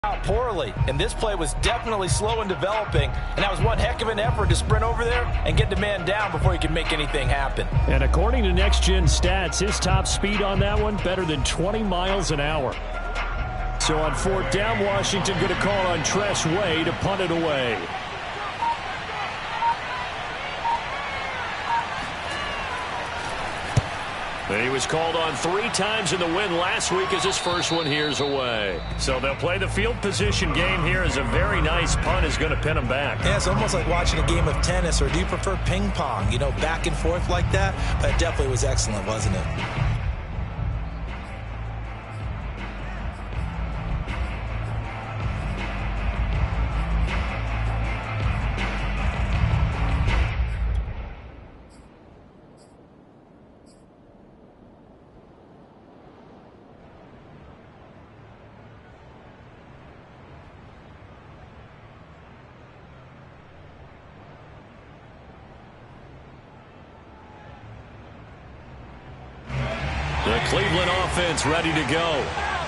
out poorly, and this play was definitely slow in developing, and that was one heck of an effort to sprint over there and get the man down before he could make anything happen. And according to Next Gen Stats, his top speed on that one better than 20 miles an hour. So on fourth down, Washington going to call on Tress Way to punt it away. He was called on 3 times in the win last week as his first one here's away. So they'll play the field position game here as a very nice punt is going to pin them back. Yeah, it's almost like watching a game of tennis, or do you prefer ping pong? You know, back and forth like that? But it definitely was excellent, wasn't it? The Cleveland offense ready to go.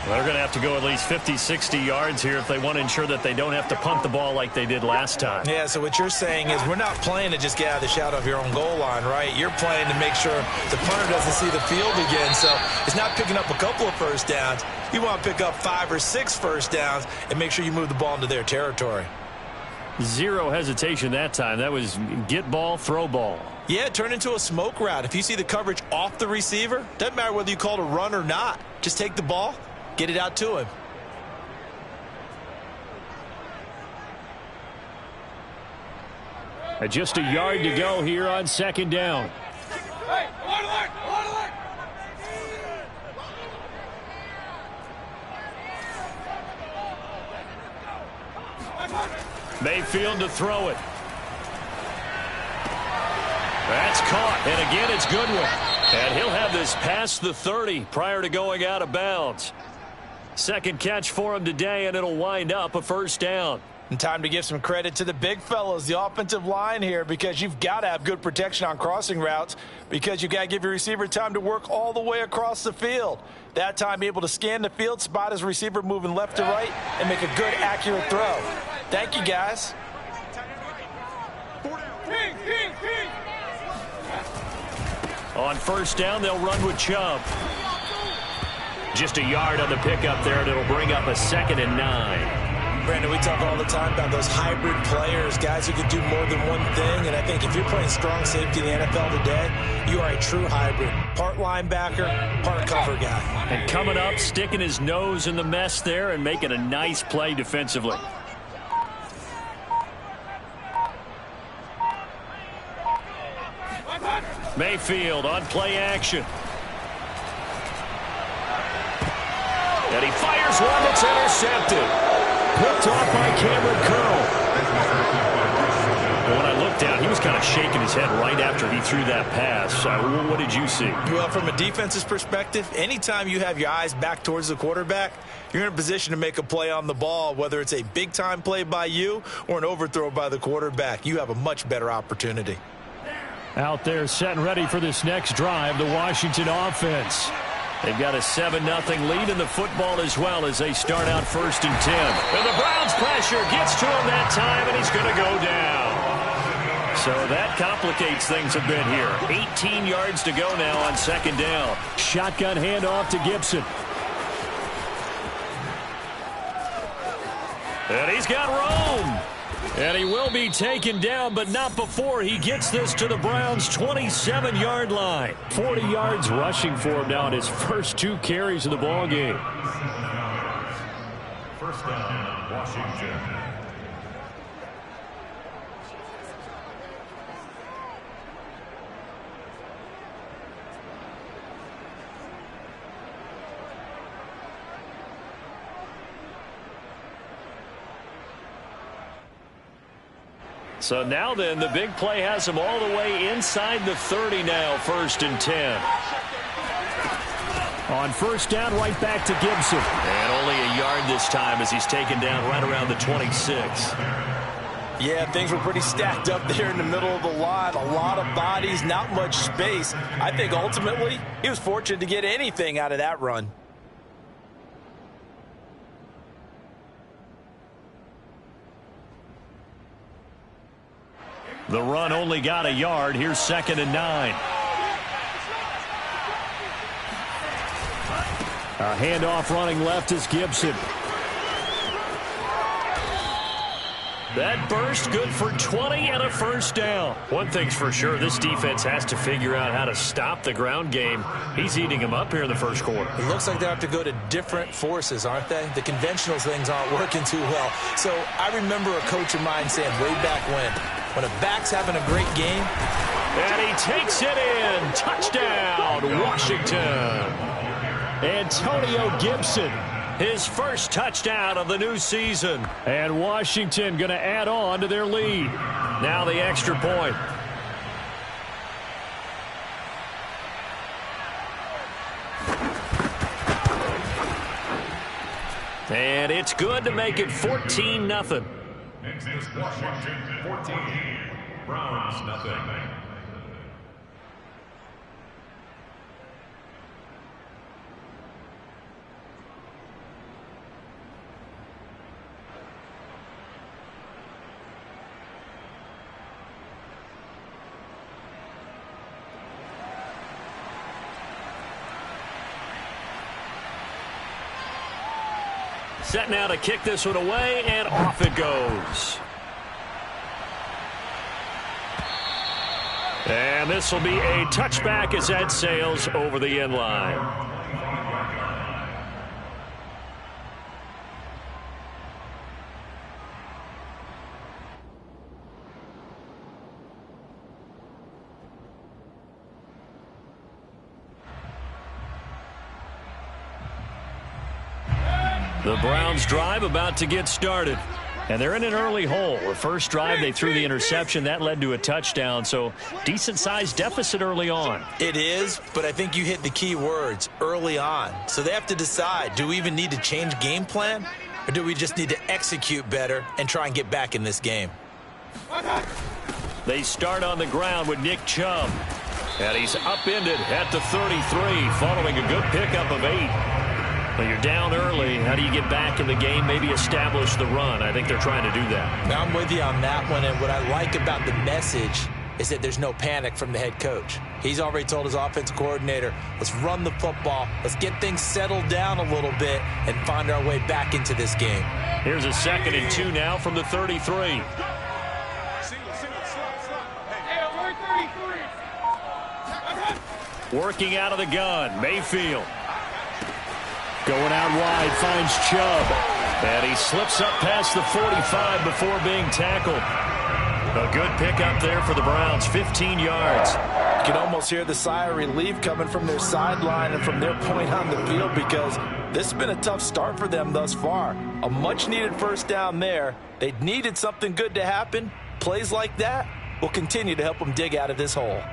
They're going to have to go at least 50, 60 yards here if they want to ensure that they don't have to punt the ball like they did last time. Yeah, so what you're saying is we're not playing to just get out of the shadow of your own goal line, right? You're playing to make sure the punter doesn't see the field again. So it's not picking up a couple of first downs. You want to pick up 5 or 6 first downs and make sure you move the ball into their territory. Zero hesitation that time. That was get ball, throw ball. Yeah, turn into a smoke route. If you see the coverage off the receiver, doesn't matter whether you call it a run or not. Just take the ball, get it out to him. Just a yard to go here on second down. Mayfield to throw it. That's caught, and again it's Goodwin. And he'll have this past the 30 prior to going out of bounds. Second catch for him today, and it'll wind up a first down. And time to give some credit to the big fellas, the offensive line here, because you've got to have good protection on crossing routes, because you've got to give your receiver time to work all the way across the field. That time, be able to scan the field, spot his receiver moving left to right, and make a good, accurate throw. Thank you, guys. On first down, they'll run with Chubb. Just a yard on the pickup there, and it'll bring up a 2nd and 9. Brandon, we talk all the time about those hybrid players, guys who can do more than one thing. And I think if you're playing strong safety in the NFL today, you are a true hybrid. Part linebacker, part cover guy. And coming up, sticking his nose in the mess there and making a nice play defensively. Mayfield on play action. And he fires one that's intercepted. Picked off by Cameron Curl. When I looked down, he was kind of shaking his head right after he threw that pass. What did you see? Well, from a defense's perspective, anytime you have your eyes back towards the quarterback, you're in a position to make a play on the ball, whether it's a big-time play by you or an overthrow by the quarterback. You have a much better opportunity. Out there set and ready for this next drive, the Washington offense. They've got a 7-0 lead in the football as well as they start out 1st and 10. And the Browns pressure gets to him that time, and he's going to go down. So that complicates things a bit here. 18 yards to go now on 2nd down. Shotgun handoff to Gibson. And he's got Rome. And he will be taken down, but not before he gets this to the Browns' 27-yard line. 40 yards rushing for him now in his first 2 carries of the ball game. First down, Washington. So now then, the big play has him all the way inside the 30 now, 1st and 10. On first down, right back to Gibson. And only a yard this time as he's taken down right around the 26. Yeah, things were pretty stacked up there in the middle of the line. A lot of bodies, not much space. I think ultimately he was fortunate to get anything out of that run. The run only got a yard. Here's 2nd and 9. A handoff running left is Gibson. That burst good for 20 and a first down. One thing's for sure, this defense has to figure out how to stop the ground game. He's eating them up here in the first quarter. It looks like they have to go to different forces, aren't they? The conventional things aren't working too well. So I remember a coach of mine saying way back when a back's having a great game. And he takes it in. Touchdown, Washington. Antonio Gibson. His first touchdown of the new season. And Washington going to add on to their lead. Now the extra point. And it's good to make it 14-0. Next is Washington 14, Browns nothing. Set now to kick this one away, and off it goes. And this will be a touchback as that sails over the end line. The Browns drive about to get started. And they're in an early hole. The first drive, they threw the interception. That led to a touchdown. So decent-sized deficit early on. It is, but I think you hit the key words, early on. So they have to decide, do we even need to change game plan? Or do we just need to execute better and try and get back in this game? They start on the ground with Nick Chubb. And he's upended at the 33 following a good pickup of 8. Well, you're down early. How do you get back in the game? Maybe establish the run. I think they're trying to do that. Now, I'm with you on that one, and what I like about the message is that there's no panic from the head coach. He's already told his offensive coordinator, let's run the football, let's get things settled down a little bit and find our way back into this game. Here's a 2nd and 2 now from the 33. Working out of the gun, Mayfield. Going out wide, finds Chubb. And he slips up past the 45 before being tackled. A good pickup there for the Browns, 15 yards. You can almost hear the sigh of relief coming from their sideline and from their point on the field because this has been a tough start for them thus far. A much-needed first down there. They needed something good to happen. Plays like that will continue to help them dig out of this hole.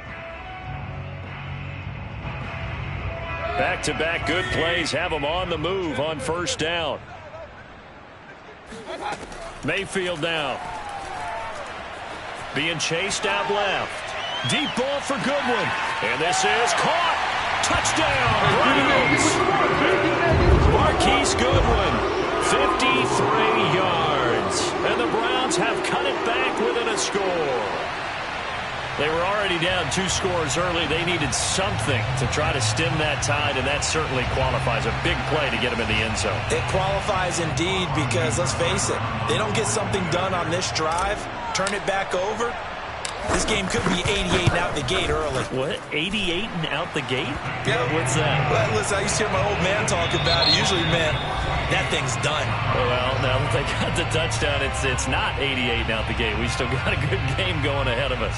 Back-to-back good plays have them on the move on first down. Mayfield now. Being chased out left. Deep ball for Goodwin. And this is caught. Touchdown, Browns. Marquise Goodwin, 53 yards. And the Browns have cut it back within a score. They were already down 2 scores early. They needed something to try to stem that tide, and that certainly qualifies. A big play to get them in the end zone. It qualifies indeed because, let's face it, they don't get something done on this drive, turn it back over, this game could be 88 and out the gate early. What? 88 and out the gate? Yeah. What's that? Well, listen, I used to hear my old man talk about it. Usually, man, that thing's done. Well, now that they got the touchdown, it's not 88 and out the gate. We still got a good game going ahead of us.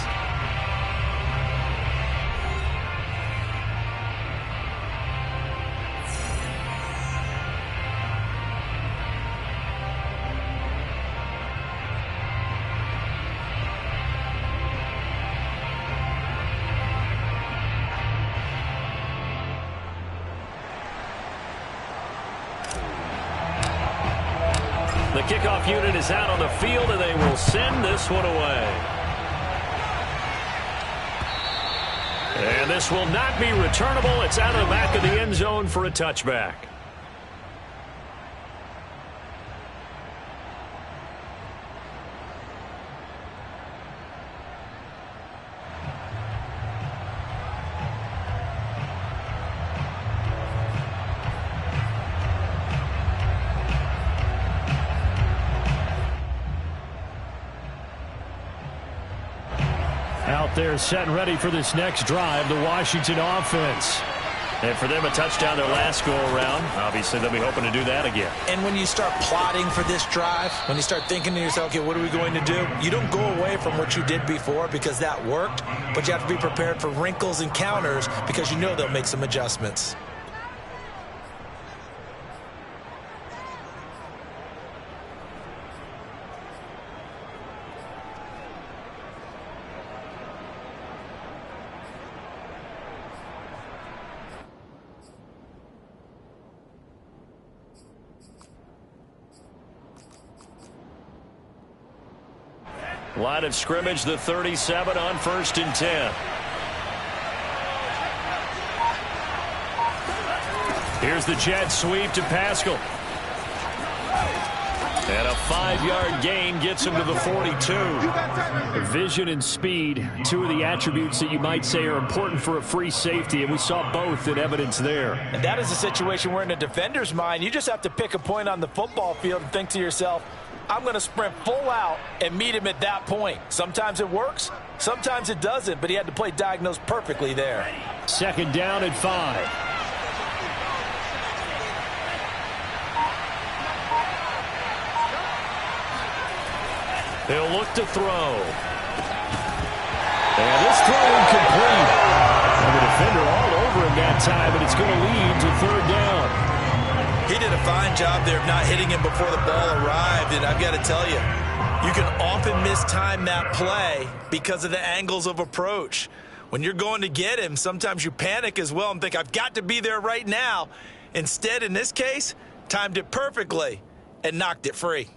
The kickoff unit is out on the field, and they will send this one away. And this will not be returnable. It's out of the back of the end zone for a touchback. out there set and ready for this next drive, the Washington offense. And for them, a touchdown their last go-around. Obviously, they'll be hoping to do that again. And when you start plotting for this drive, when you start thinking to yourself, okay, what are we going to do? You don't go away from what you did before because that worked, but you have to be prepared for wrinkles and counters because you know they'll make some adjustments. Line of scrimmage, the 37 on 1st and 10. Here's the jet sweep to Pascal. And a 5-yard gain gets him to the 42. Vision and speed, two of the attributes that you might say are important for a free safety, and we saw both in evidence there. And that is a situation where in a defender's mind, you just have to pick a point on the football field and think to yourself, I'm going to sprint full out and meet him at that point. Sometimes it works, sometimes it doesn't, but he had to play diagnose perfectly there. 2nd down and 5. He'll look to throw. And this throw incomplete. And the defender all over him that time, and it's going to lead to 3rd down. He did a fine job there of not hitting him before the ball arrived, and I've got to tell you, you can often mistime that play because of the angles of approach. When you're going to get him, sometimes you panic as well and think, I've got to be there right now. Instead, in this case, timed it perfectly and knocked it free.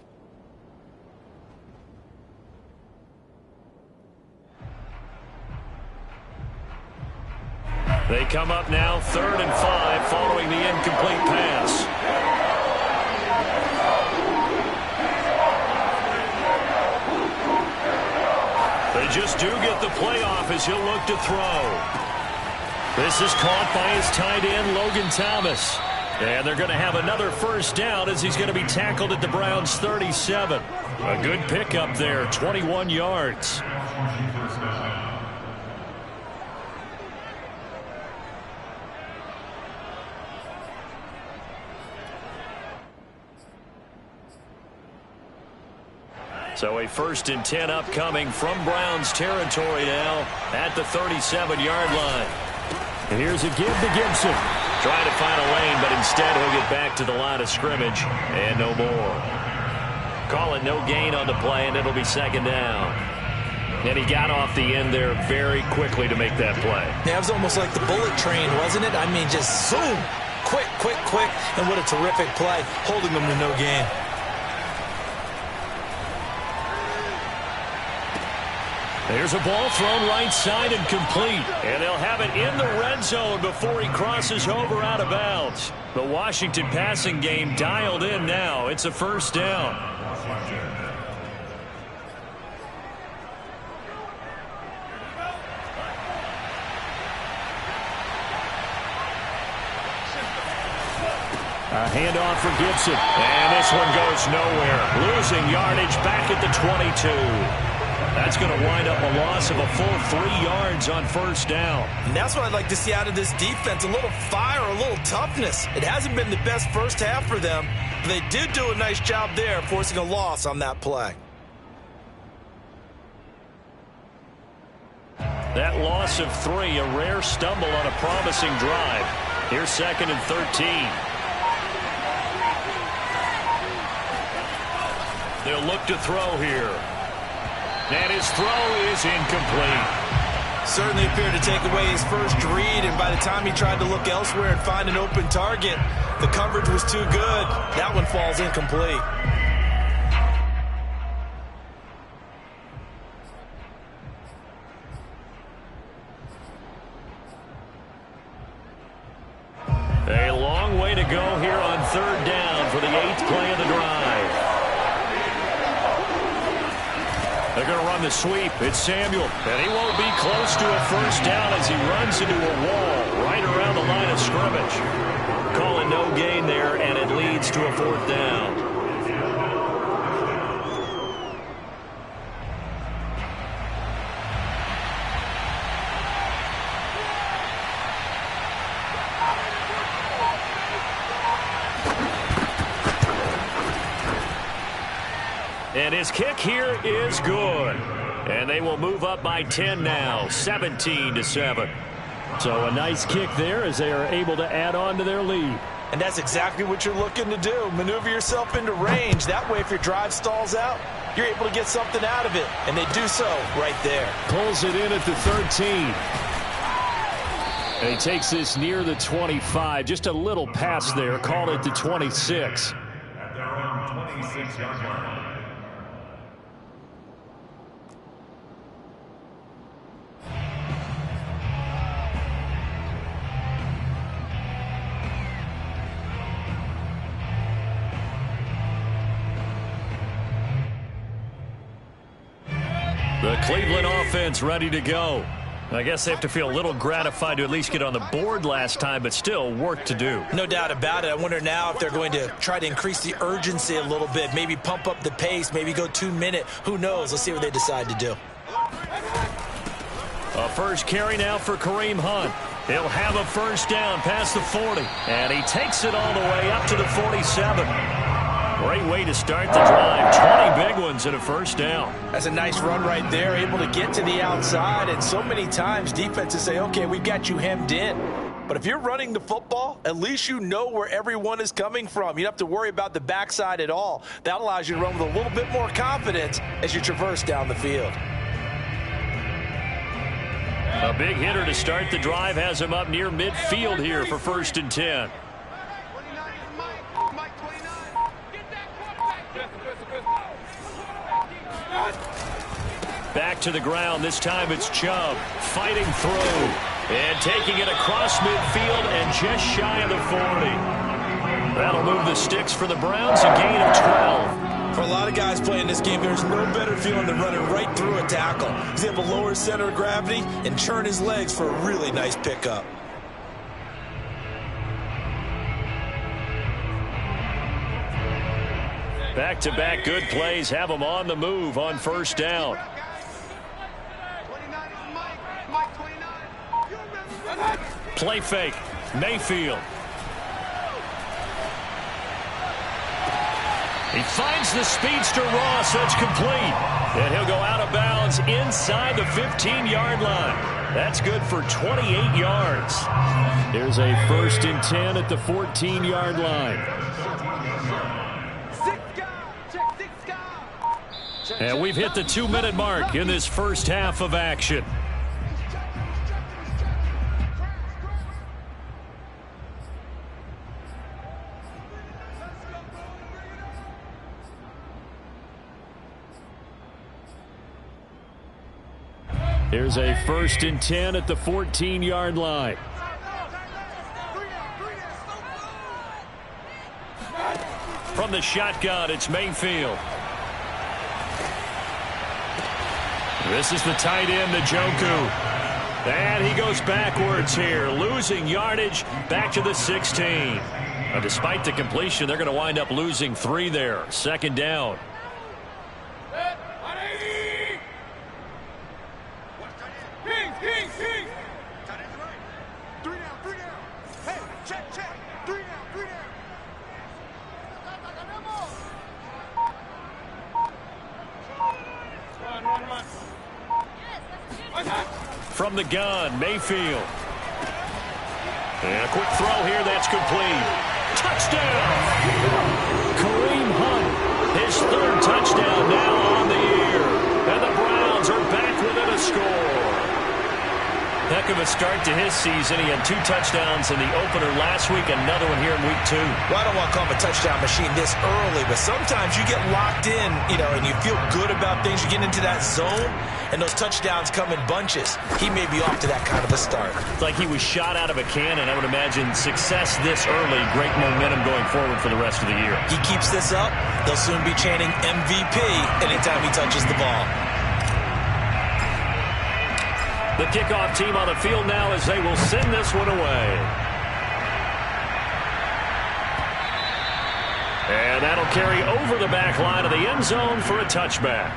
They come up now 3rd and 5 following the incomplete pass. They just do get the playoff as he'll look to throw. This is caught by his tight end, Logan Thomas. And they're going to have another 1st down as he's going to be tackled at the Browns' 37. A good pickup there, 21 yards. So a 1st and 10 upcoming from Browns territory now at the 37-yard line. And here's a give to Gibson. Trying to find a lane, but instead he'll get back to the line of scrimmage and no more. Call it no gain on the play, and it'll be 2nd down. And he got off the end there very quickly to make that play. Yeah, it was almost like the bullet train, wasn't it? I mean, just zoom, quick, quick, quick, and what a terrific play, holding them to no gain. There's a ball thrown right side and complete. And they'll have it in the red zone before he crosses over out of bounds. The Washington passing game dialed in now. It's a 1st down. A handoff for Gibson. And this one goes nowhere. Losing yardage back at the 22. That's going to wind up a loss of a full 3 yards on 1st down. And that's what I'd like to see out of this defense, a little fire, a little toughness. It hasn't been the best first half for them, but they did do a nice job there forcing a loss on that play. That loss of 3, a rare stumble on a promising drive. Here's 2nd and 13. They'll look to throw here. And his throw is incomplete. Certainly appeared to take away his first read, and by the time he tried to look elsewhere and find an open target, the coverage was too good. That one falls incomplete. A long way to go here on 3rd down for the 8th play of the drive. They're going to run the sweep. It's Samuel. And he won't be close to a 1st down as he runs into a wall right around the line of scrimmage. Calling no gain there, and it leads to a 4th down. And his kick here is good. And they will move up by 10 now, 17-7. So a nice kick there as they are able to add on to their lead. And that's exactly what you're looking to do. Maneuver yourself into range. That way, if your drive stalls out, you're able to get something out of it. And they do so right there. Pulls it in at the 13. And he takes this near the 25. Just a little pass there. Call it the 26. At their own 26-yard line. The Cleveland offense ready to go. I guess they have to feel a little gratified to at least get on the board last time, but still work to do. No doubt about it. I wonder now if they're going to try to increase the urgency a little bit, maybe pump up the pace, maybe go 2-minute. Who knows? Let's see what they decide to do. A first carry now for Kareem Hunt. He'll have a first down past the 40, and he takes it all the way up to the 47. Great way to start the drive. 20 big ones and a first down. That's a nice run right there, able to get to the outside. And so many times defenses say, okay, we've got you hemmed in. But if you're running the football, at least you know where everyone is coming from. You don't have to worry about the backside at all. That allows you to run with a little bit more confidence as you traverse down the field. A big hitter to start the drive has him up near midfield here for 1st and 10. Back to the ground. This time it's Chubb fighting through and taking it across midfield and just shy of the 40. That'll move the sticks for the Browns, a gain of 12. For a lot of guys playing this game, there's no better feeling than running right through a tackle. He's able to lower his center of gravity and turn his legs for a really nice pickup. Back-to-back good plays have them on the move on first down. Play fake. Mayfield. He finds the speedster Ross. That's complete. And he'll go out of bounds inside the 15-yard line. That's good for 28 yards. Here's a 1st and 10 at the 14-yard line. And we've hit the 2-minute mark in this first half of action. Here's a 1st and 10 at the 14-yard line. From the shotgun, it's Mayfield. This is the tight end, Njoku. And he goes backwards here, losing yardage back to the 16. Now, despite the completion, they're going to wind up losing 3 there. 2nd down. From the gun, Mayfield. And a quick throw here, that's complete. Touchdown! Kareem Hunt, his 3rd touchdown now on the year. And the Browns are back within a score. Heck of a start to his season. He had 2 touchdowns in the opener last week, another one here in week 2. Well, I don't want to call him a touchdown machine this early, but sometimes you get locked in, and you feel good about things. You get into that zone, and those touchdowns come in bunches. He may be off to that kind of a start. It's like he was shot out of a cannon. I would imagine success this early, great momentum going forward for the rest of the year. He keeps this up, they'll soon be chanting MVP anytime he touches the ball. The kickoff team on the field now as they will send this one away. And that'll carry over the back line of the end zone for a touchback.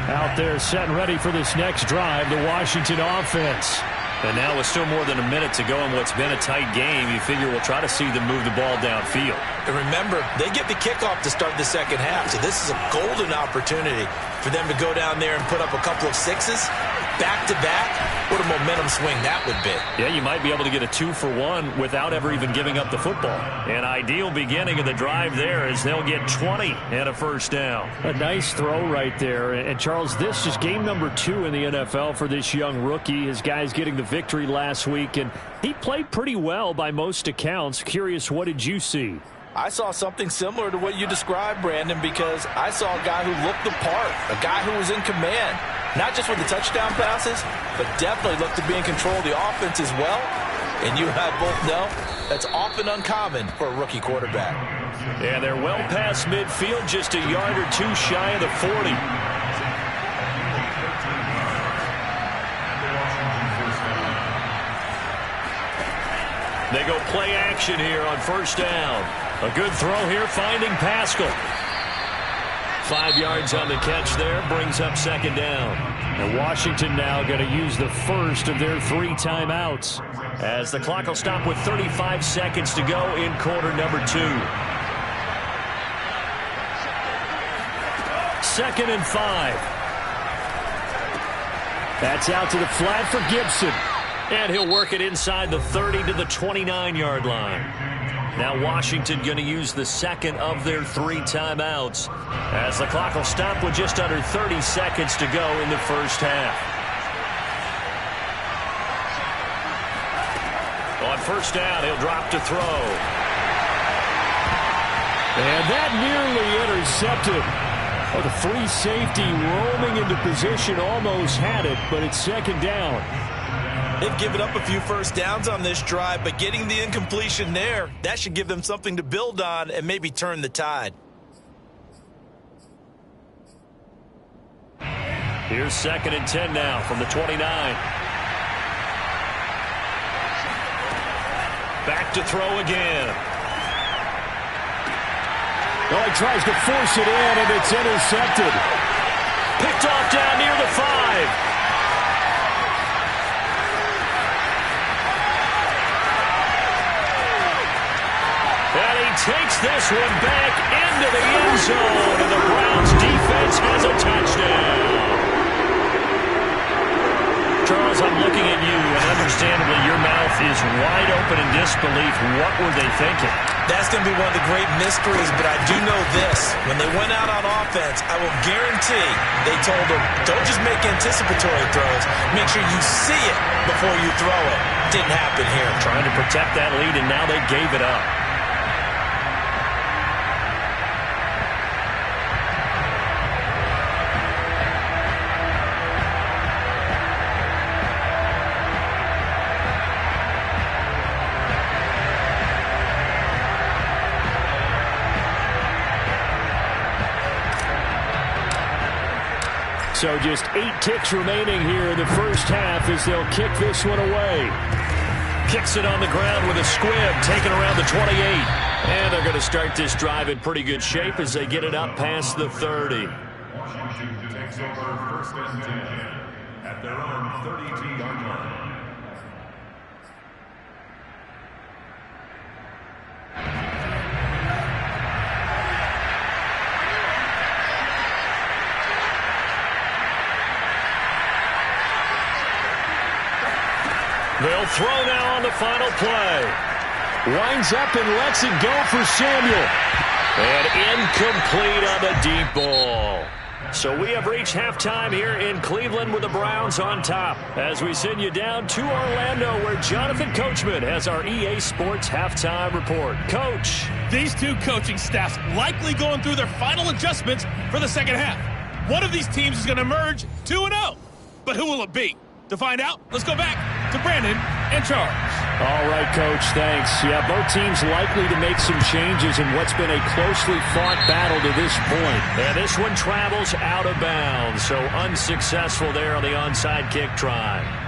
Out there set and ready for this next drive, the Washington offense. And now with still more than a minute to go in what's been a tight game, you figure we'll try to see them move the ball downfield. And remember, they get the kickoff to start the second half, so this is a golden opportunity for them to go down there and put up a couple of sixes back-to-back. What a momentum swing that would be. Yeah, you might be able to get a 2-for-1 without ever even giving up the football. An ideal beginning of the drive there as they'll get 20 and a first down. A nice throw right there. And Charles, this is game number 2 in the NFL for this young rookie. His guys getting the victory last week, and he played pretty well by most accounts. Curious, what did you see? I saw something similar to what you described, Brandon, because I saw a guy who looked the part, a guy who was in command, not just with the touchdown passes, but definitely looked to be in control of the offense as well. And you and I both know that's often uncommon for a rookie quarterback. Yeah, they're well past midfield, just a yard or two shy of the 40. They go play action here on first down. A good throw here, finding Pascal. 5 yards on the catch there, brings up second down. And Washington now going to use the first of their 3 timeouts, as the clock will stop with 35 seconds to go in quarter number 2. 2nd and 5. That's out to the flat for Gibson. And he'll work it inside the 30 to the 29-yard line. Now Washington going to use the second of their 3 timeouts, as the clock will stop with just under 30 seconds to go in the first half. On first down, he'll drop to throw. And that nearly intercepted. Oh, the free safety roaming into position almost had it, but it's second down. They've given up a few first downs on this drive, but getting the incompletion there, that should give them something to build on and maybe turn the tide. Here's 2nd and 10 now from the 29. Back to throw again. Well, he tries to force it in, and it's intercepted. Picked off down near the 5. And he takes this one back into the end zone, and the Browns defense has a touchdown. Charles, I'm looking at you, and understandably your mouth is wide open in disbelief. What were they thinking? That's going to be one of the great mysteries, but I do know this. When they went out on offense, I will guarantee they told them, don't just make anticipatory throws. Make sure you see it before you throw it. Didn't happen here. Trying to protect that lead, and now they gave it up. So just 8 ticks remaining here in the first half as they'll kick this one away. Kicks it on the ground with a squib, taken around the 28. And they're going to start this drive in pretty good shape as they get it up past the 30. Washington takes over 1st and 10 at their own 32-yard line. They'll throw now on the final play. Winds up and lets it go for Samuel. And incomplete on the deep ball. So we have reached halftime here in Cleveland with the Browns on top, as we send you down to Orlando, where Jonathan Coachman has our EA Sports halftime report. Coach. These two coaching staffs likely going through their final adjustments for the second half. One of these teams is going to emerge 2-0. But who will it be? To find out, let's go back to Brandon and Charles. All right, Coach, thanks. Yeah, both teams likely to make some changes in what's been a closely fought battle to this point. And this one travels out of bounds, so unsuccessful there on the onside kick try.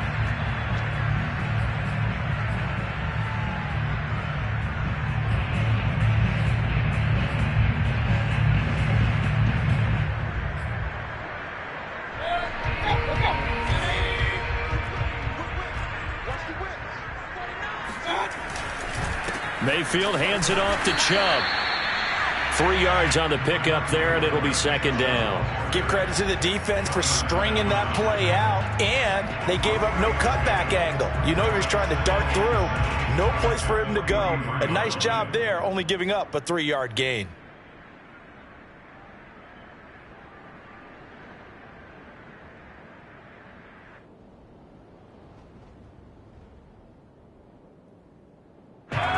Mayfield hands it off to Chubb. 3 yards on the pickup there, and it'll be second down. Give credit to the defense for stringing that play out, and they gave up no cutback angle. You know he was trying to dart through. No place for him to go. A nice job there, only giving up a 3-yard gain.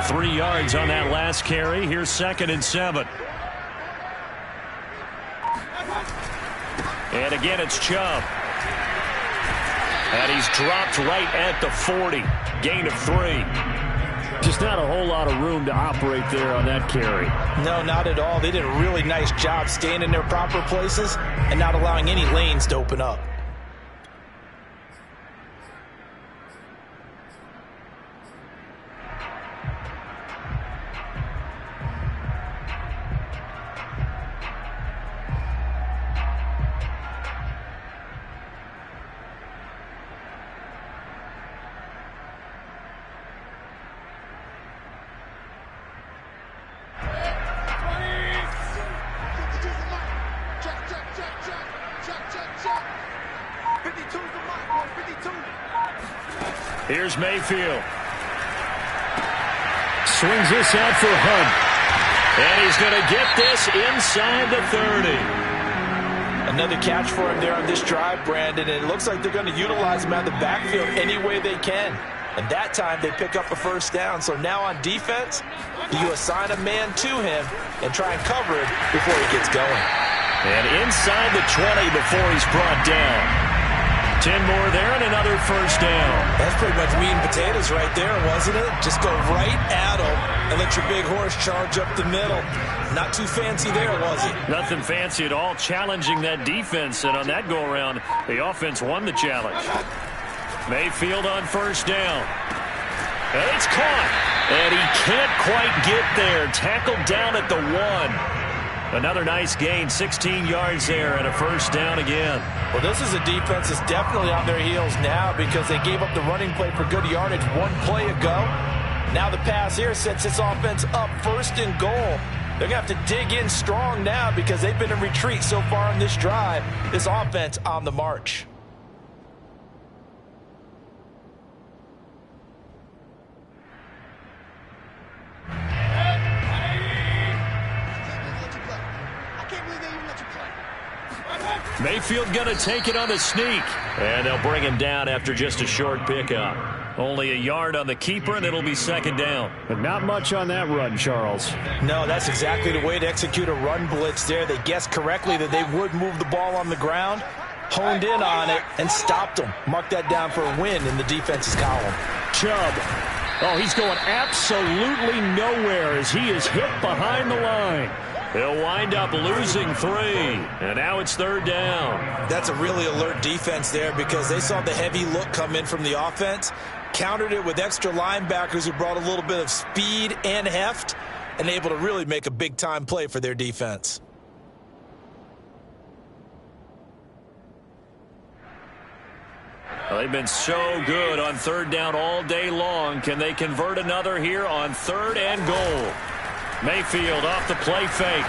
Three yards on that last carry. Here's 2nd and 7. And again, it's Chubb. And he's dropped right at the 40. Gain of 3. Just not a whole lot of room to operate there on that carry. No, not at all. They did a really nice job staying in their proper places and not allowing any lanes to open up. Here's Mayfield. Swings this out for Hunt. And he's going to get this inside the 30. Another catch for him there on this drive, Brandon. And it looks like they're going to utilize him out of the backfield any way they can. And that time they pick up a first down. So now on defense, you assign a man to him and try and cover it before he gets going. And inside the 20 before he's brought down. 10 more there and another first down. That's pretty much meat and potatoes right there, wasn't it? Just go right at him and let your big horse charge up the middle. Not too fancy there, was it? Nothing fancy at all, challenging that defense. And on that go-around, the offense won the challenge. Mayfield on first down. And it's caught. And he can't quite get there. Tackled down at the 1. Another nice gain, 16 yards there and a first down again. Well, this is a defense that's definitely on their heels now because they gave up the running play for good yardage one play ago. Now the pass here sets this offense up 1st and goal. They're going to have to dig in strong now because they've been in retreat so far on this drive. This offense on the march. Mayfield going to take it on the sneak. And they'll bring him down after just a short pickup. Only a yard on the keeper, and it'll be second down. But not much on that run, Charles. No, that's exactly the way to execute a run blitz there. They guessed correctly that they would move the ball on the ground, honed in on it, and stopped them. Mark that down for a win in the defense's column. Chubb. Oh, he's going absolutely nowhere as he is hit behind the line. He'll wind up losing 3. And now it's third down. That's a really alert defense there because they saw the heavy look come in from the offense, countered it with extra linebackers who brought a little bit of speed and heft, and able to really make a big-time play for their defense. Well, they've been so good on third down all day long. Can they convert another here on 3rd and goal? Mayfield off the play fake.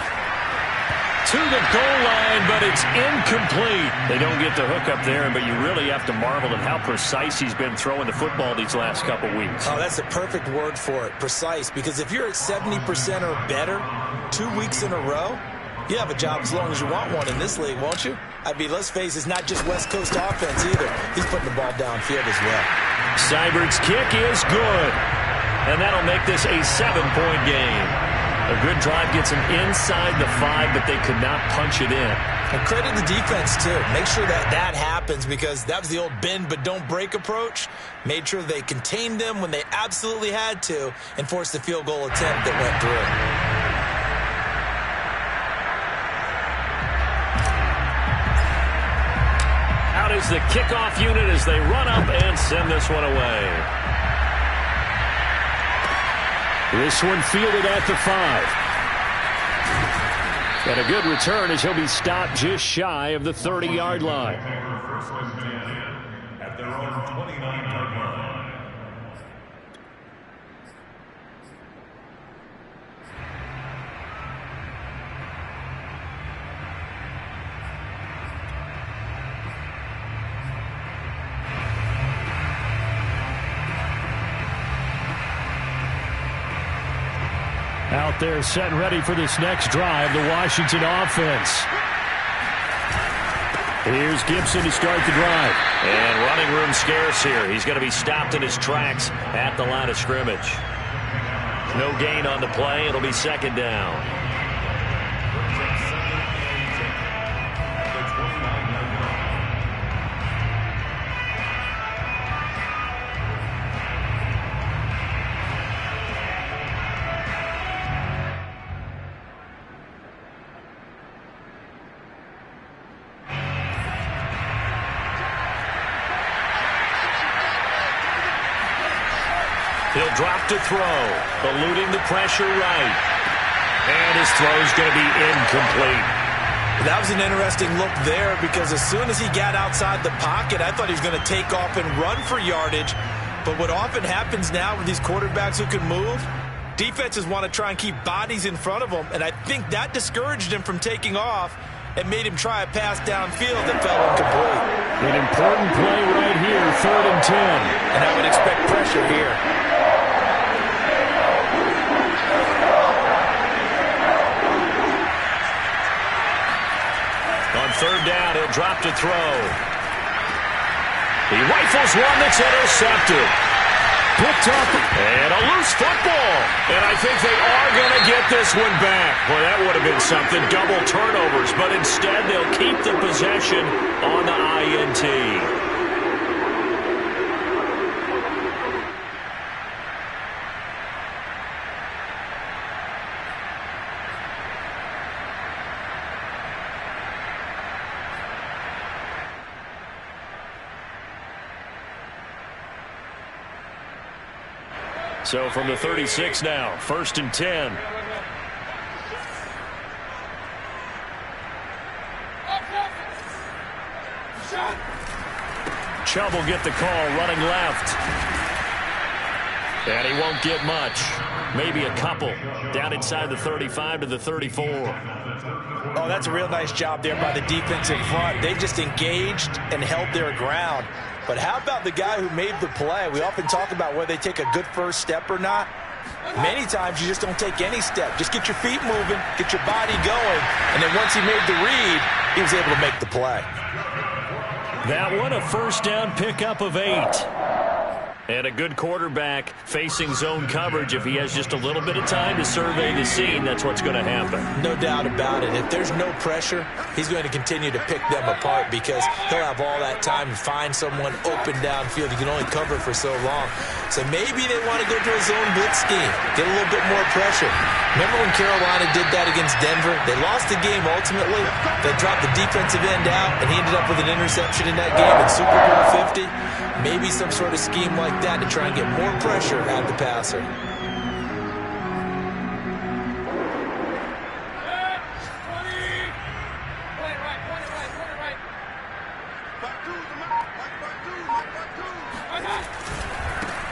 To the goal line, but it's incomplete. They don't get the hook up there, but you really have to marvel at how precise he's been throwing the football these last couple weeks. Oh, that's the perfect word for it, precise. Because if you're at 70% or better 2 weeks in a row, you have a job as long as you want one in this league, won't you? I mean, let's face it, it's not just West Coast offense either. He's putting the ball downfield as well. Seibert's kick is good. And that'll make this a 7-point game. A good drive gets them inside the 5, but they could not punch it in. And credit the defense, too. Make sure that happens because that was the old bend but don't break approach. Made sure they contained them when they absolutely had to and forced the field goal attempt that went through. Out is the kickoff unit as they run up and send this one away. This one fielded at the 5. And a good return as he'll be stopped just shy of the 30-yard line. First and 10 at their own 29-yard line. Out there set and ready for this next drive, the Washington offense. Here's Gibson to start the drive. And running room scarce here. He's going to be stopped in his tracks at the line of scrimmage. No gain on the play. It'll be second down. He'll drop to throw, eluding the pressure right. And his throw's going to be incomplete. That was an interesting look there because as soon as he got outside the pocket, I thought he was going to take off and run for yardage. But what often happens now with these quarterbacks who can move, defenses want to try and keep bodies in front of them, and I think that discouraged him from taking off and made him try a pass downfield that fell incomplete. An important play right here, 3rd and 10. And I would expect pressure here. On 3rd down, he'll drop to throw. He rifles one that's intercepted. Picked up. And a loose football. And I think they are going to get this one back. Boy, that would have been something. Double turnovers. But instead, they'll keep the possession on the INT. So from the 36 now, 1st and 10. Chubb will get the call, running left. And he won't get much. Maybe a couple. Down inside the 35 to the 34. Oh, that's a real nice job there by the defense in front. They just engaged and held their ground. But how about the guy who made the play? We often talk about whether they take a good first step or not. Many times you just don't take any step. Just get your feet moving, get your body going, and then once he made the read, he was able to make the play. That one, a first down pickup of 8. And a good quarterback facing zone coverage. If he has just a little bit of time to survey the scene, that's what's going to happen. No doubt about it. If there's no pressure, he's going to continue to pick them apart because he'll have all that time to find someone open downfield. He can only cover for so long. So maybe they want to go to a zone blitz scheme, get a little bit more pressure. Remember when Carolina did that against Denver? They lost the game ultimately. They dropped the defensive end out, and he ended up with an interception in that game in Super Bowl 50. Maybe some sort of scheme like that to try and get more pressure at the passer.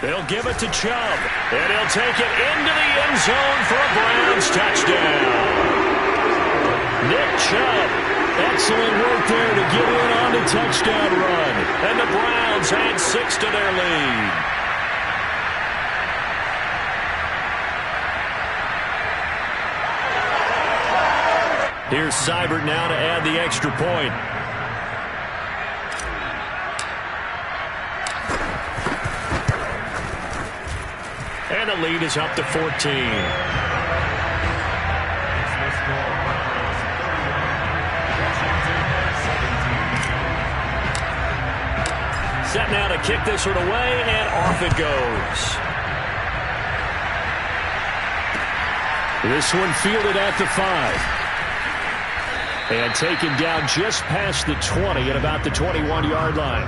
They'll give it to Chubb, and he'll take it into the end zone for a Browns touchdown. Nick Chubb, excellent work there to get in on the touchdown run. And the Browns add 6 to their lead. Here's Seibert now to add the extra point. And the lead is up to 14. Set now to kick this one away, and off it goes. This one fielded at the 5. And taken down just past the 20 at about the 21-yard line.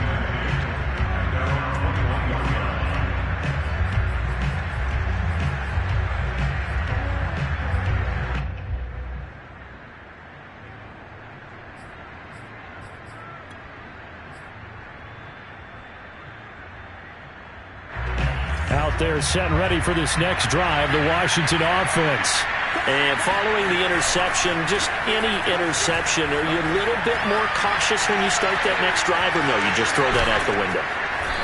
Out there set and ready for this next drive, the Washington offense. And following the interception, just any interception, are you a little bit more cautious when you start that next drive, or no, you just throw that out the window?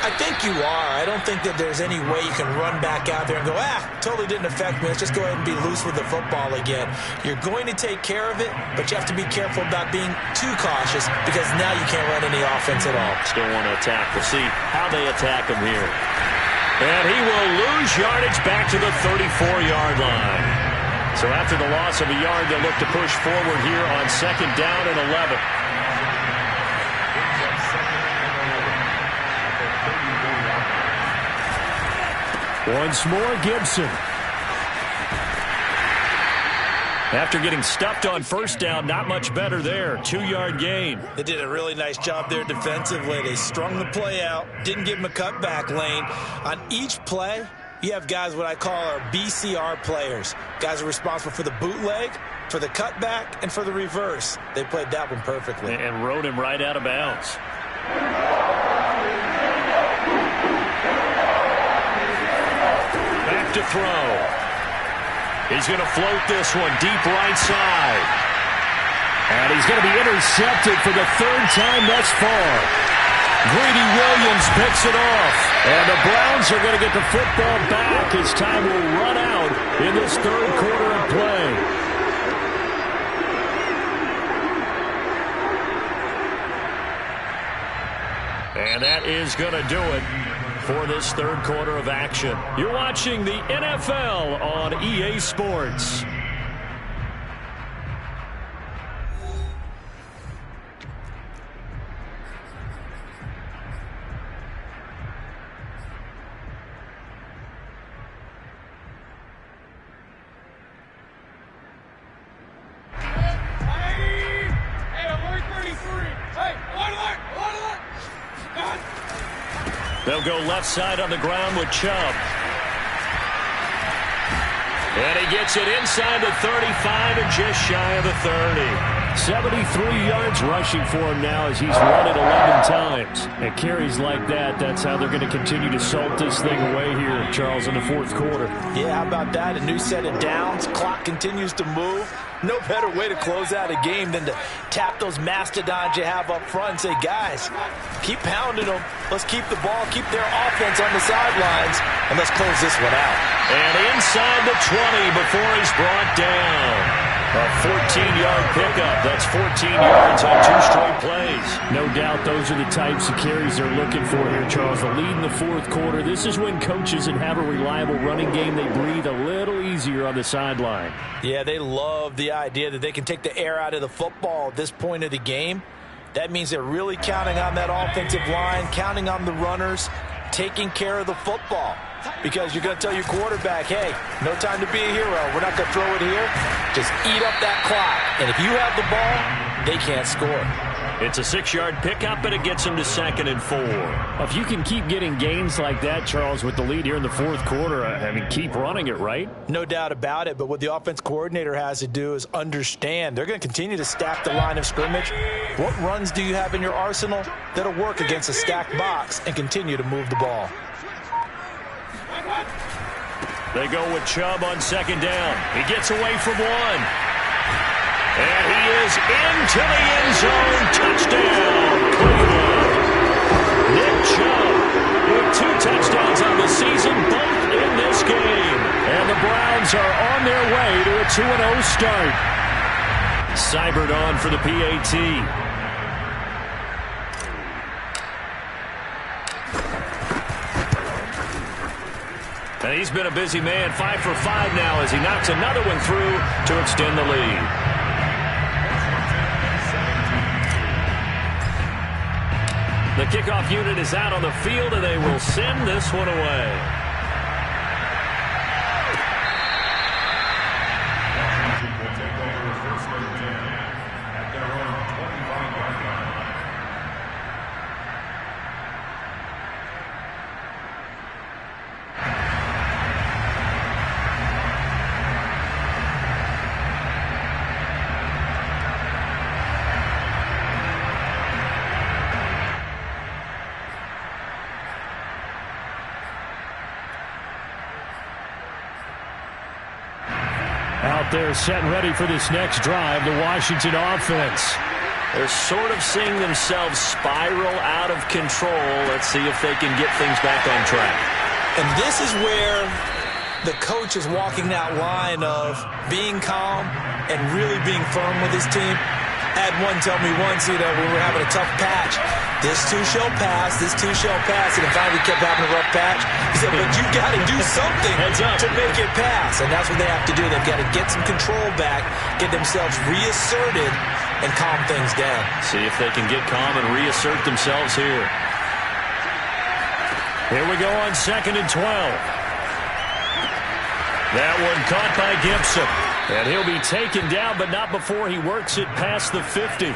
I think you are. I don't think that there's any way you can run back out there and go, totally didn't affect me. Let's just go ahead and be loose with the football again. You're going to take care of it, but you have to be careful about being too cautious because now you can't run any offense at all. Still want to attack. We'll see how they attack him here. And he will lose yardage back to the 34-yard line. So after the loss of a yard, they'll look to push forward here on 2nd down and 11. Once more, Gibson. After getting stuffed on 1st down, not much better there. 2-yard gain. They did a really nice job there defensively. They strung the play out, didn't give him a cutback lane. On each play, you have guys what I call our BCR players. Guys are responsible for the bootleg, for the cutback, and for the reverse. They played that one perfectly. And rode him right out of bounds. Back to throw. He's going to float this one deep right side. And he's going to be intercepted for the 3rd time thus far. Greedy Williams picks it off. And the Browns are going to get the football back as time will run out in this 3rd quarter of play. And that is going to do it for this 3rd quarter of action. You're watching the NFL on EA Sports. They'll go left side on the ground with Chubb. And he gets it inside the 35 and just shy of the 30. 73 yards rushing for him now as he's run it 11 times. And carries like that, that's how they're going to continue to salt this thing away here, Charles, in the 4th quarter. Yeah, how about that? A new set of downs. Clock continues to move. No better way to close out a game than to tap those mastodons you have up front and say, guys, keep pounding them. Let's keep the ball, keep their offense on the sidelines, and let's close this one out. And inside the 20 before he's brought down. A 14-yard pickup. That's 14 yards on 2 straight plays. No doubt those are the types of carries they're looking for here, Charles. The lead in the 4th quarter. This is when coaches that have a reliable running game, they breathe a little easier on the sideline. Yeah, they love the idea that they can take the air out of the football at this point of the game. That means they're really counting on that offensive line, counting on the runners, taking care of the football. Because you're going to tell your quarterback, hey, no time to be a hero. We're not going to throw it here. Just eat up that clock. And if you have the ball, they can't score. It's a 6-yard pickup, and it gets him to 2nd and 4. If you can keep getting gains like that, Charles, with the lead here in the 4th quarter, I mean, keep running it, right? No doubt about it. But what the offense coordinator has to do is understand they're going to continue to stack the line of scrimmage. What runs do you have in your arsenal that'll work against a stacked box and continue to move the ball? They go with Chubb on 2nd down. He gets away from one. And he is into the end zone. Touchdown, Cleveland. Nick Chubb with 2 touchdowns on the season, both in this game. And the Browns are on their way to a 2-0 start. Seibert on for the PAT. And he's been a busy man, 5 for 5 now as he knocks another one through to extend the lead. The kickoff unit is out on the field, and they will send this one away. Out there set and ready for this next drive, the Washington offense. They're sort of seeing themselves spiral out of control. Let's see if they can get things back on track. And this is where the coach is walking that line of being calm and really being firm with his team. I had one tell me once, when we were having a tough patch, this too shall pass, this too shall pass, and finally we kept having a rough patch. He said, but you got to do something to make it pass, and that's what they have to do. They've got to get some control back, get themselves reasserted, and calm things down. See if they can get calm and reassert themselves here. Here we go on 2nd and 12. That one caught by Gibson. And he'll be taken down, but not before he works it past the 50.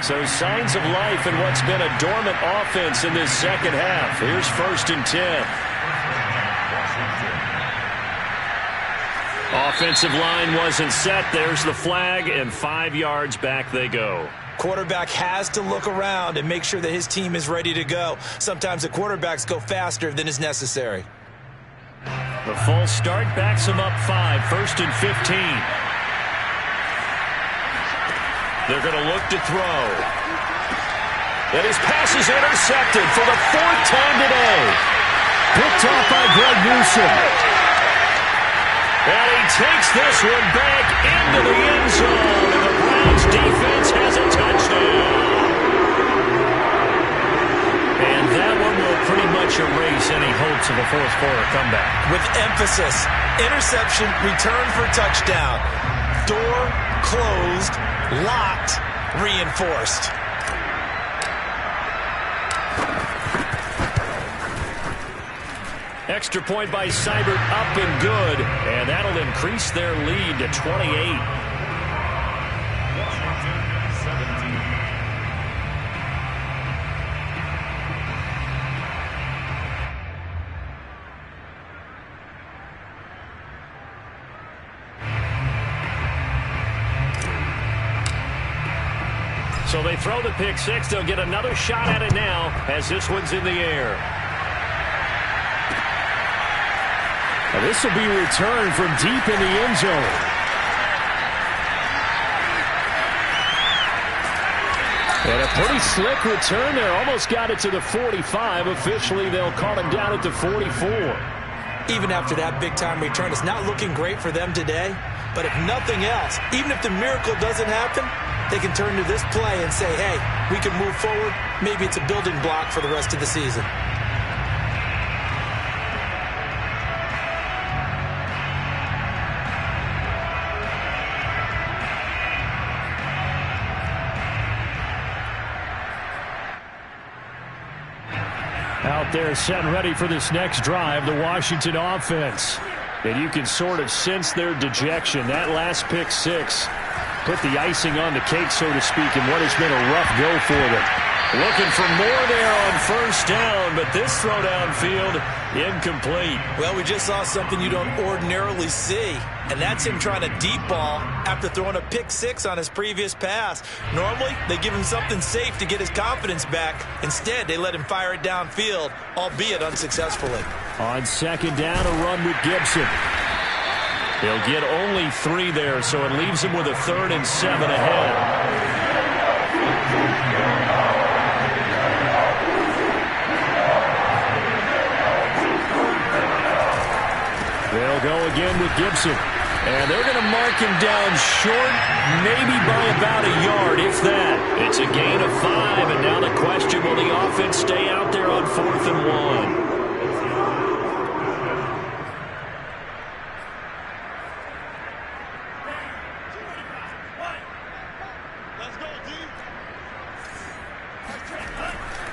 So signs of life in what's been a dormant offense in this second half. Here's 1st and 10. Offensive line wasn't set. There's the flag, and 5 yards back they go. Quarterback has to look around and make sure that his team is ready to go. Sometimes the quarterbacks go faster than is necessary. The full start backs him up 5, 1st and 15. They're going to look to throw. And his pass is intercepted for the 4th time today. Picked off by Greg Newsome. And he takes this one back into the end zone. And the Browns defense has a touchdown. And that one will pretty much erase any hopes of a fourth-quarter comeback. With emphasis, interception, return for touchdown. Door closed, locked, reinforced. Extra point by Seibert, up and good. And that'll increase their lead to 28. So they throw the pick six. They'll get another shot at it now as this one's in the air. Now this will be returned from deep in the end zone. And a pretty slick return there. Almost got it to the 45. Officially, they'll call him down at the 44. Even after that big-time return, it's not looking great for them today. But if nothing else, even if the miracle doesn't happen, they can turn to this play and say, hey, we can move forward. Maybe it's a building block for the rest of the season. Out there set and ready for this next drive, the Washington offense. And you can sort of sense their dejection. That last pick six put the icing on the cake, so to speak, in what has been a rough go for them. Looking for more there on first down, but this throw downfield incomplete. Well, we just saw something you don't ordinarily see, and that's him trying to deep ball after throwing a pick six on his previous pass. Normally, they give him something safe to get his confidence back. Instead, they let him fire it downfield, albeit unsuccessfully. On second down, a run with Gibson. He'll get only 3 there, so it leaves him with a 3rd and 7 ahead. They'll go again with Gibson. And they're going to mark him down short, maybe by about a yard, if that. It's a gain of 5, and now the question, will the offense stay out there on 4th and 1?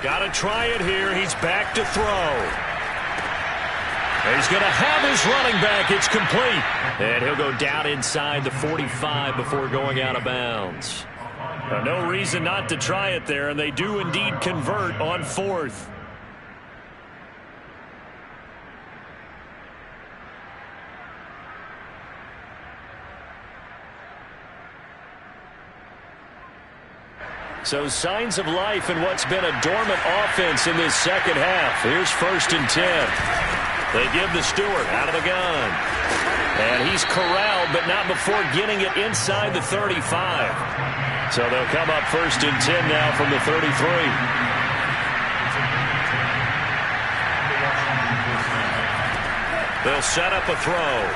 Got to try it here. He's back to throw. He's going to have his running back. It's complete. And he'll go down inside the 45 before going out of bounds. No reason not to try it there, and they do indeed convert on 4th. So signs of life in what's been a dormant offense in this second half. Here's 1st and 10. They give to Stewart out of the gun. And he He's corralled, but not before getting it inside the 35. So they'll come up 1st and 10 now from the 33. They'll set up a throw.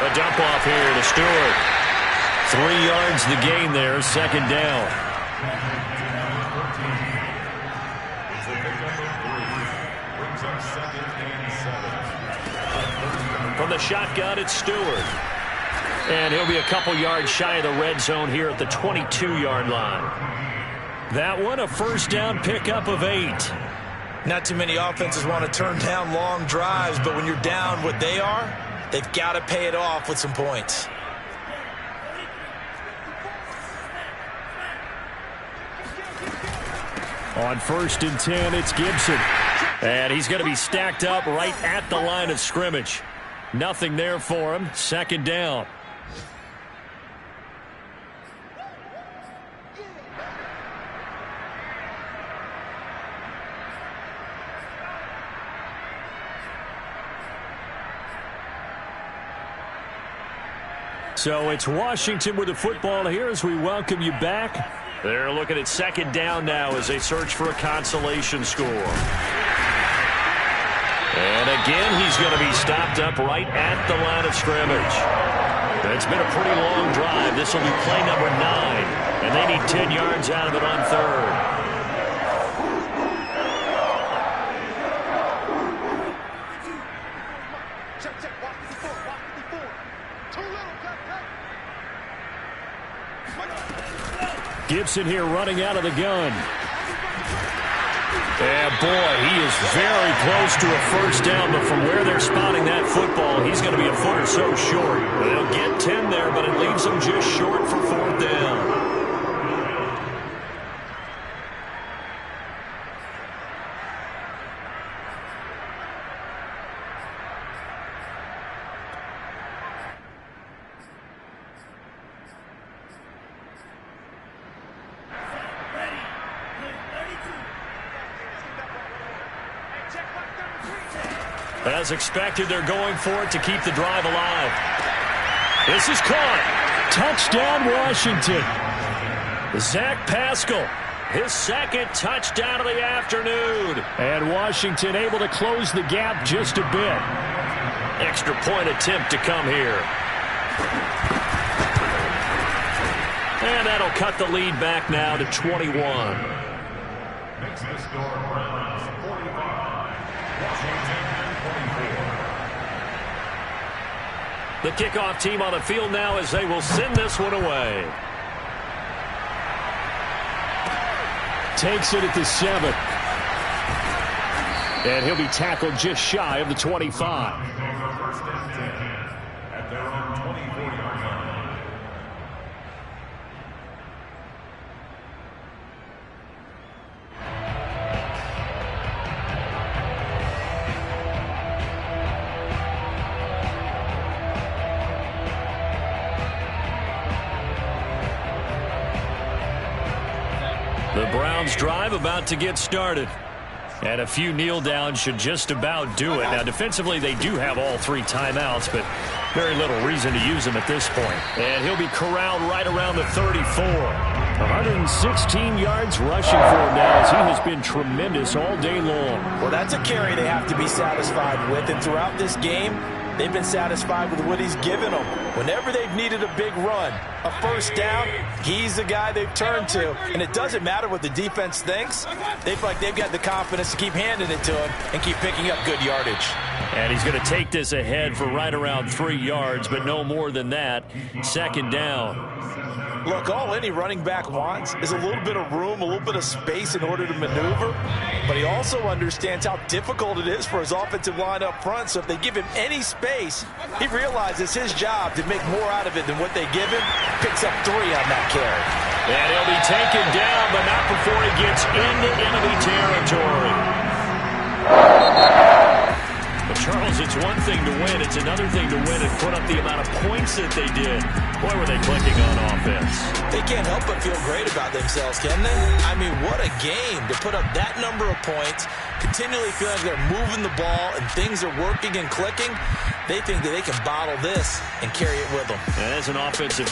A dump off here to Stewart. 3 yards the gain there, 2nd down. From the shotgun, it's Stewart. And he'll be a couple yards shy of the red zone here at the 22-yard line. That one, a 1st down pickup of 8. Not too many offenses want to turn down long drives, but when you're down what they are, they've got to pay it off with some points. On 1st and 10, it's Gibson. And he's going to be stacked up right at the line of scrimmage. Nothing there for him. 2nd down. So it's Washington with the football here as we welcome you back. They're looking at 2nd down now as they search for a consolation score. And again, he's going to be stopped up right at the line of scrimmage. It's been a pretty long drive. This will be play number 9. And they need 10 yards out of it on 3rd. Gibson here running out of the gun. And boy, he is very close to a 1st down, but from where they're spotting that football, he's going to be a foot or so short. They'll get 10 there, but it leaves them just short for 4th down. As expected, they're going for it to keep the drive alive. This is caught. Touchdown, Washington. Zach Pascal, his 2nd touchdown of the afternoon. And Washington able to close the gap just a bit. Extra point attempt to come here. And that'll cut the lead back now to 21. Makes the score Browns 45. Washington 24. The kickoff team on the field now as they will send this one away. Takes it at the 7. And he'll be tackled just shy of the 25. First and 10 at their own 24-yard line. The Browns drive about to get started. And a few kneel downs should just about do it. Now, defensively, they do have all 3 timeouts, but very little reason to use them at this point. And he'll be corralled right around the 34. 116 yards rushing for him now as he has been tremendous all day long. Well, that's a carry they have to be satisfied with. And throughout this game, they've been satisfied with what he's given them. Whenever they've needed a big run, a 1st down, he's the guy they've turned to. And it doesn't matter what the defense thinks. They feel like they've got the confidence to keep handing it to him and keep picking up good yardage. And he's going to take this ahead for right around 3 yards, but no more than that. 2nd down. Look, all any running back wants is a little bit of room, a little bit of space in order to maneuver. But he also understands how difficult it is for his offensive line up front. So if they give him any space, he realizes his job to make more out of it than what they give him. Picks up 3 on that carry. And he'll be taken down, but not before he gets into enemy territory. But Charles, it's one thing to win. It's another thing to win and put up the amount of points that they did. Boy, were they clicking on offense. They can't help but feel great about themselves, can they? I mean, what a game to put up that number of points continually feel like they're moving the ball and things are working and clicking, they think that they can bottle this and carry it with them. As an offensive